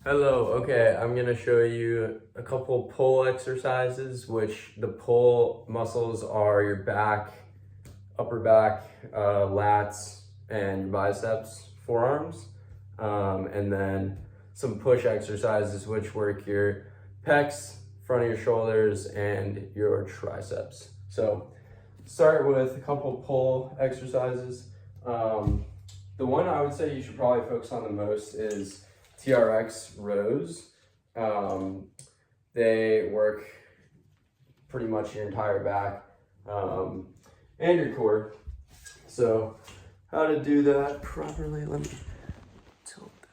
Hello, okay, I'm gonna show you a couple pull exercises, which the pull muscles are your back, upper back, lats, and your biceps, forearms. And then some push exercises, which work your pecs, front of your shoulders, and your triceps. So start with a couple pull exercises. The one I would say you should probably focus on the most is TRX rows. They work pretty much your entire back and your core. So how to do that properly, let me tilt that.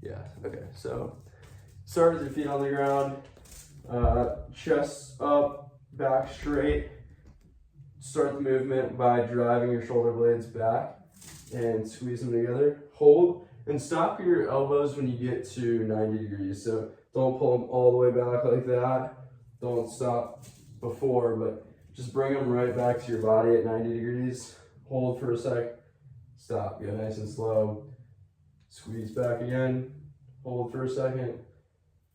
Yeah, okay, so start with your feet on the ground, chest up, back straight. Start the movement by driving your shoulder blades back and squeeze them together. Hold and stop your elbows when you get to 90 degrees. So don't pull them all the way back like that. Don't stop before, but just bring them right back to your body at 90 degrees. Hold for a sec, stop, go nice and slow. Squeeze back again, hold for a second,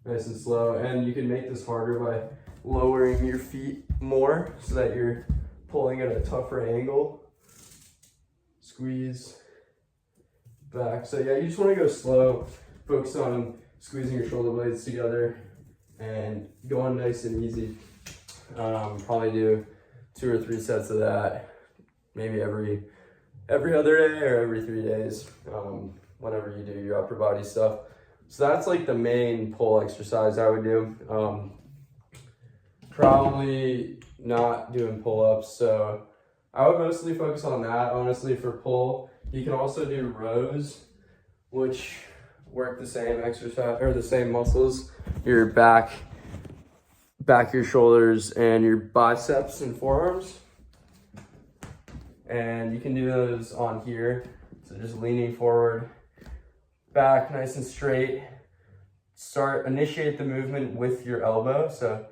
nice and slow. And you can make this harder by lowering your feet more so that you're pulling at a tougher angle. Squeeze back. So yeah, you just want to go slow. Focus on squeezing your shoulder blades together and going nice and easy. Probably do 2 or 3 sets of that, maybe every other day or every 3 days, whenever you do your upper body stuff. So that's like the main pull exercise I would do. Probably not doing pull-ups, so I would mostly focus on that, honestly, for pull. You can also do rows, which work the same exercise, or the same muscles, your back, your shoulders, and your biceps and forearms. And you can do those on here, so just leaning forward, back nice and straight. Initiate the movement with your elbow, so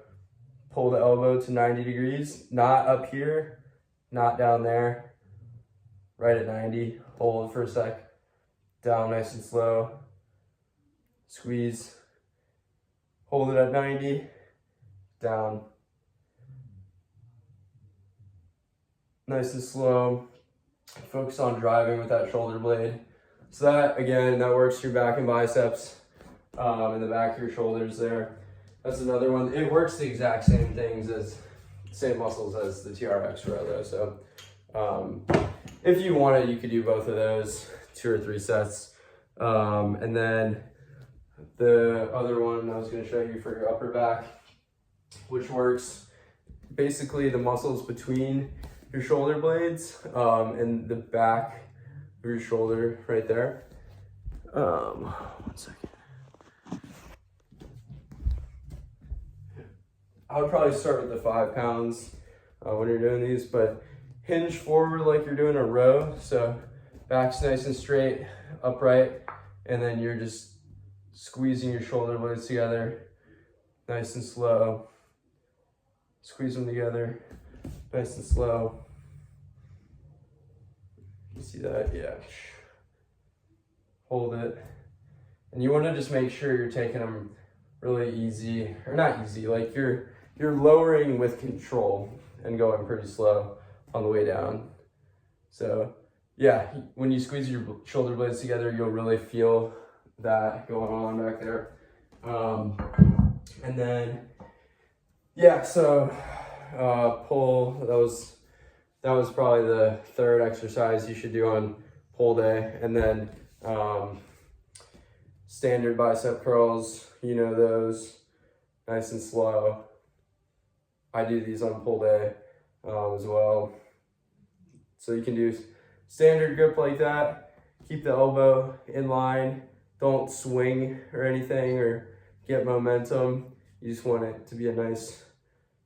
pull the elbow to 90 degrees, not up here, not down there, right at 90. Hold for a sec, down nice and slow, squeeze, hold it at 90, down, nice and slow. Focus on driving with that shoulder blade. So that, again, that works your back and biceps, and the back of your shoulders there. That's another one. It works the exact same same muscles as the TRX row though. So if you wanted, you could do both of those, 2 or 3 sets. And then the other one I was going to show you for your upper back, which works basically the muscles between your shoulder blades and the back of your shoulder right there. 1 second. I would probably start with the 5 pounds when you're doing these, but hinge forward like you're doing a row. So back's nice and straight, upright, and then you're just squeezing your shoulder blades together, nice and slow. Squeeze them together, nice and slow. You see that? Yeah. Hold it. And you want to just make sure you're taking them really easy, or not easy, like you're lowering with control and going pretty slow on the way down. So yeah, when you squeeze your shoulder blades together, you'll really feel that going on back there. And then yeah, so pull, that was probably the 3rd exercise you should do on pull day. And then standard bicep curls, you know those, nice and slow. I do these on pull day as well. So you can do standard grip like that. Keep the elbow in line. Don't swing or anything or get momentum. You just want it to be a nice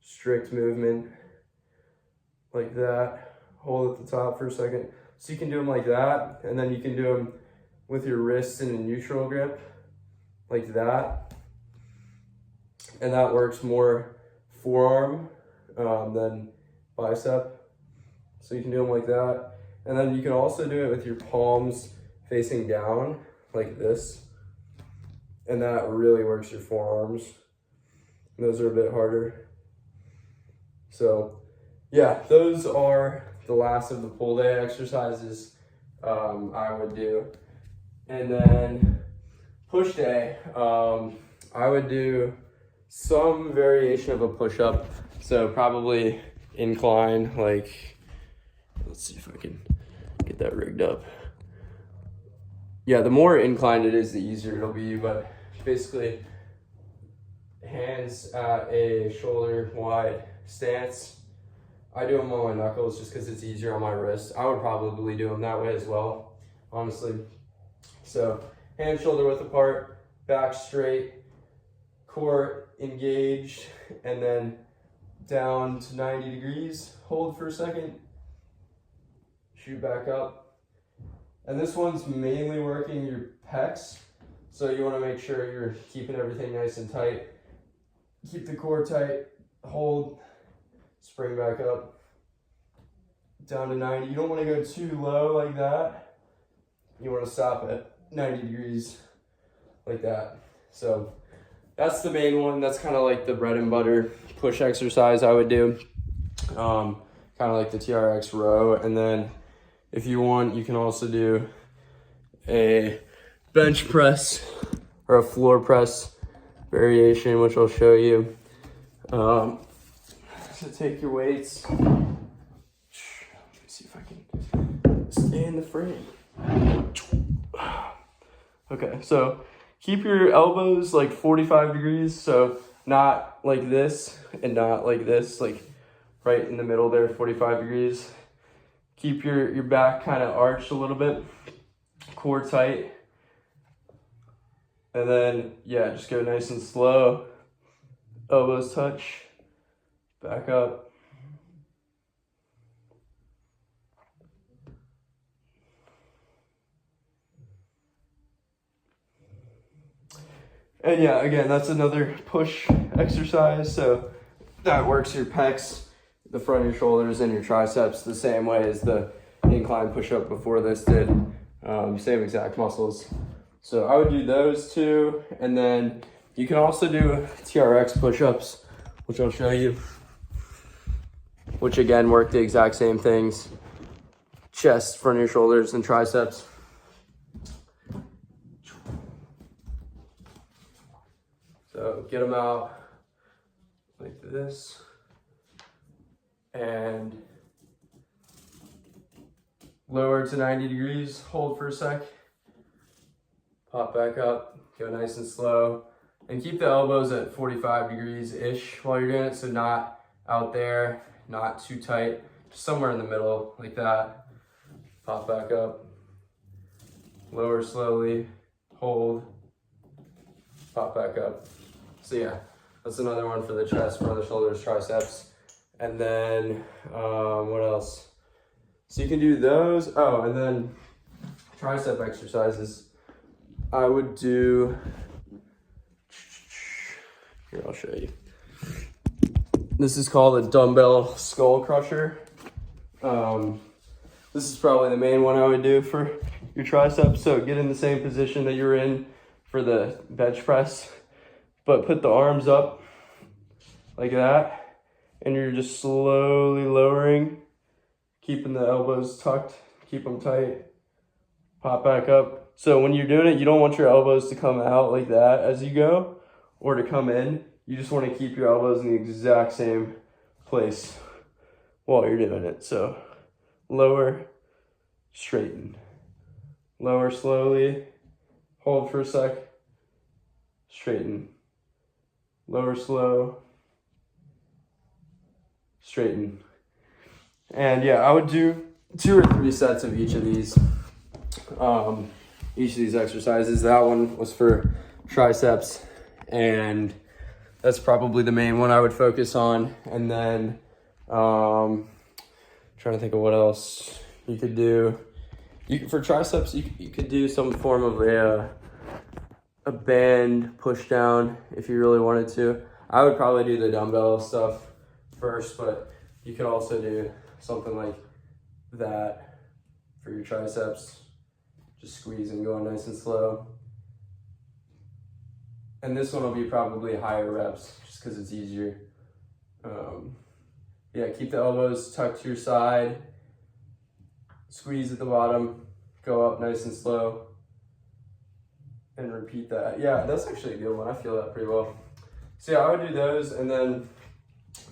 strict movement like that. Hold at the top for a second. So you can do them like that, and then you can do them with your wrists in a neutral grip like that. And that works more forearm than bicep. So you can do them like that. And then you can also do it with your palms facing down like this. And that really works your forearms. And those are a bit harder. So yeah, those are the last of the pull day exercises I would do. And then push day, I would do some variation of a push-up. So probably incline, like, let's see if I can get that rigged up. Yeah, the more inclined it is, the easier it'll be, but basically hands at a shoulder wide stance. I do them on my knuckles just because it's easier on my wrist. I would probably do them that way as well, honestly. So hands shoulder width apart, back straight, core engaged, and then down to 90 degrees. Hold for a second, shoot back up. And this one's mainly working your pecs. So you want to make sure you're keeping everything nice and tight. Keep the core tight, hold, spring back up, down to 90. You don't want to go too low like that. You want to stop at 90 degrees like that. So that's the main one. That's kind of like the bread and butter push exercise I would do. Kind of like the TRX row. And then if you want, you can also do a bench press or a floor press variation, which I'll show you. So take your weights. Let me see if I can stay in the frame. Okay, so keep your elbows like 45 degrees. So not like this and not like this, like right in the middle there, 45 degrees. Keep your back kind of arched a little bit, core tight. And then, yeah, just go nice and slow. Elbows touch, back up. And yeah, again, that's another push exercise. So that works your pecs, the front of your shoulders, and your triceps the same way as the incline push-up before this did. Same exact muscles. So I would do those two, and then you can also do TRX push-ups, which I'll show you, which again work the exact same things. Chest, front of your shoulders, and triceps. So get them out like this, and lower to 90 degrees, hold for a sec, pop back up, go nice and slow, and keep the elbows at 45 degrees-ish while you're doing it, so not out there, not too tight, just somewhere in the middle, like that. Pop back up, lower slowly, hold, pop back up. So yeah, that's another one for the chest, front of the shoulders, triceps. And then, what else? So you can do those. Oh, and then tricep exercises. I would do, here, I'll show you. This is called a dumbbell skull crusher. This is probably the main one I would do for your triceps. So get in the same position that you're in for the bench press, but put the arms up like that, and you're just slowly lowering, keeping the elbows tucked, keep them tight, pop back up. So when you're doing it, you don't want your elbows to come out like that as you go, or to come in. You just want to keep your elbows in the exact same place while you're doing it. So lower, straighten, lower slowly, hold for a sec, straighten, lower slow, straighten. And yeah, I would do 2 or 3 sets of each of these exercises. That one was for triceps, and that's probably the main one I would focus on. And then trying to think of what else you could do. For triceps, you could do some form of a band push down if you really wanted to. I would probably do the dumbbell stuff first, but you could also do something like that for your triceps. Just squeezing, going nice and slow. And this one will be probably higher reps just because it's easier. Yeah, keep the elbows tucked to your side. Squeeze at the bottom, go up nice and slow. And repeat that. Yeah, that's actually a good one. I feel that pretty well. So yeah, I would do those, and then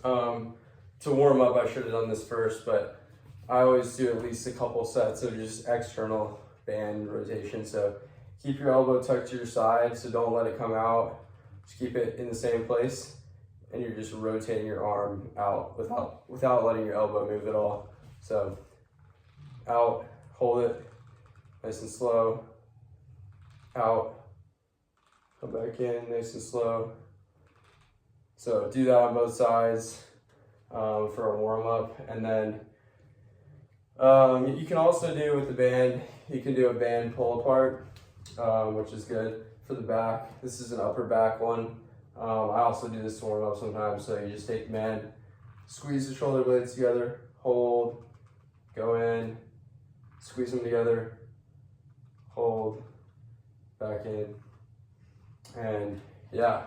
to warm up, I should have done this first, but I always do at least a couple sets of just external band rotation. So keep your elbow tucked to your side, so don't let it come out. Just keep it in the same place, and you're just rotating your arm out without letting your elbow move at all. So out, hold it, nice and slow. Out, come back in, nice and slow. So do that on both sides for a warm up, and then you can also do with the band. You can do a band pull apart, which is good for the back. This is an upper back one. I also do this to warm up sometimes. So you just take the band, squeeze the shoulder blades together, hold, go in, squeeze them together, hold, back in, and yeah,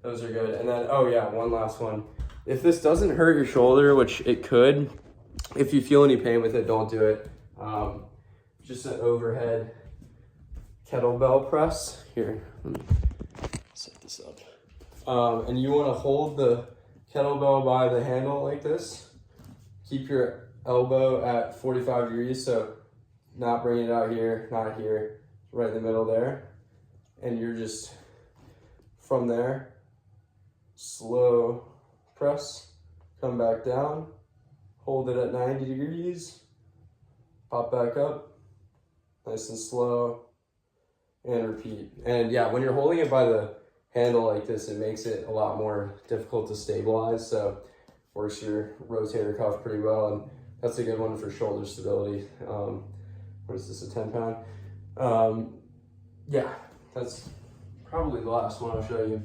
those are good. And then, oh yeah, one last one. If this doesn't hurt your shoulder, which it could, if you feel any pain with it, don't do it. Just an overhead kettlebell press. Here, let me set this up. And you want to hold the kettlebell by the handle like this. Keep your elbow at 45 degrees, so not bringing it out here, not here. Right in the middle there, and you're just from there, slow press, come back down, hold it at 90 degrees, pop back up, nice and slow, and repeat. And yeah, when you're holding it by the handle like this, it makes it a lot more difficult to stabilize, so works your rotator cuff pretty well, and that's a good one for shoulder stability. What is this, a 10-pound? Yeah, that's probably the last one I'll show you.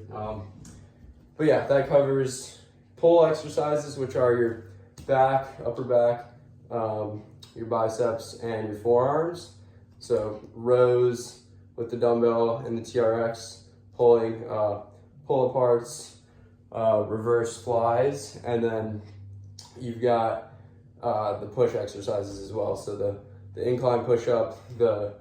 But yeah, that covers pull exercises, which are your back, upper back, your biceps, and your forearms. So rows with the dumbbell and the TRX, pulling pull aparts, reverse flies, and then you've got the push exercises as well. So the incline push up, the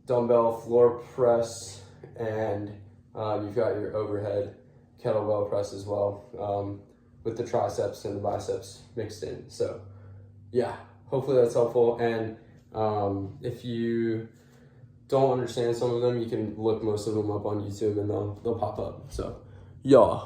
dumbbell floor press, and you've got your overhead kettlebell press as well, with the triceps and the biceps mixed in. So yeah, hopefully that's helpful. And if you don't understand some of them, you can look most of them up on YouTube and they'll pop up. So yeah.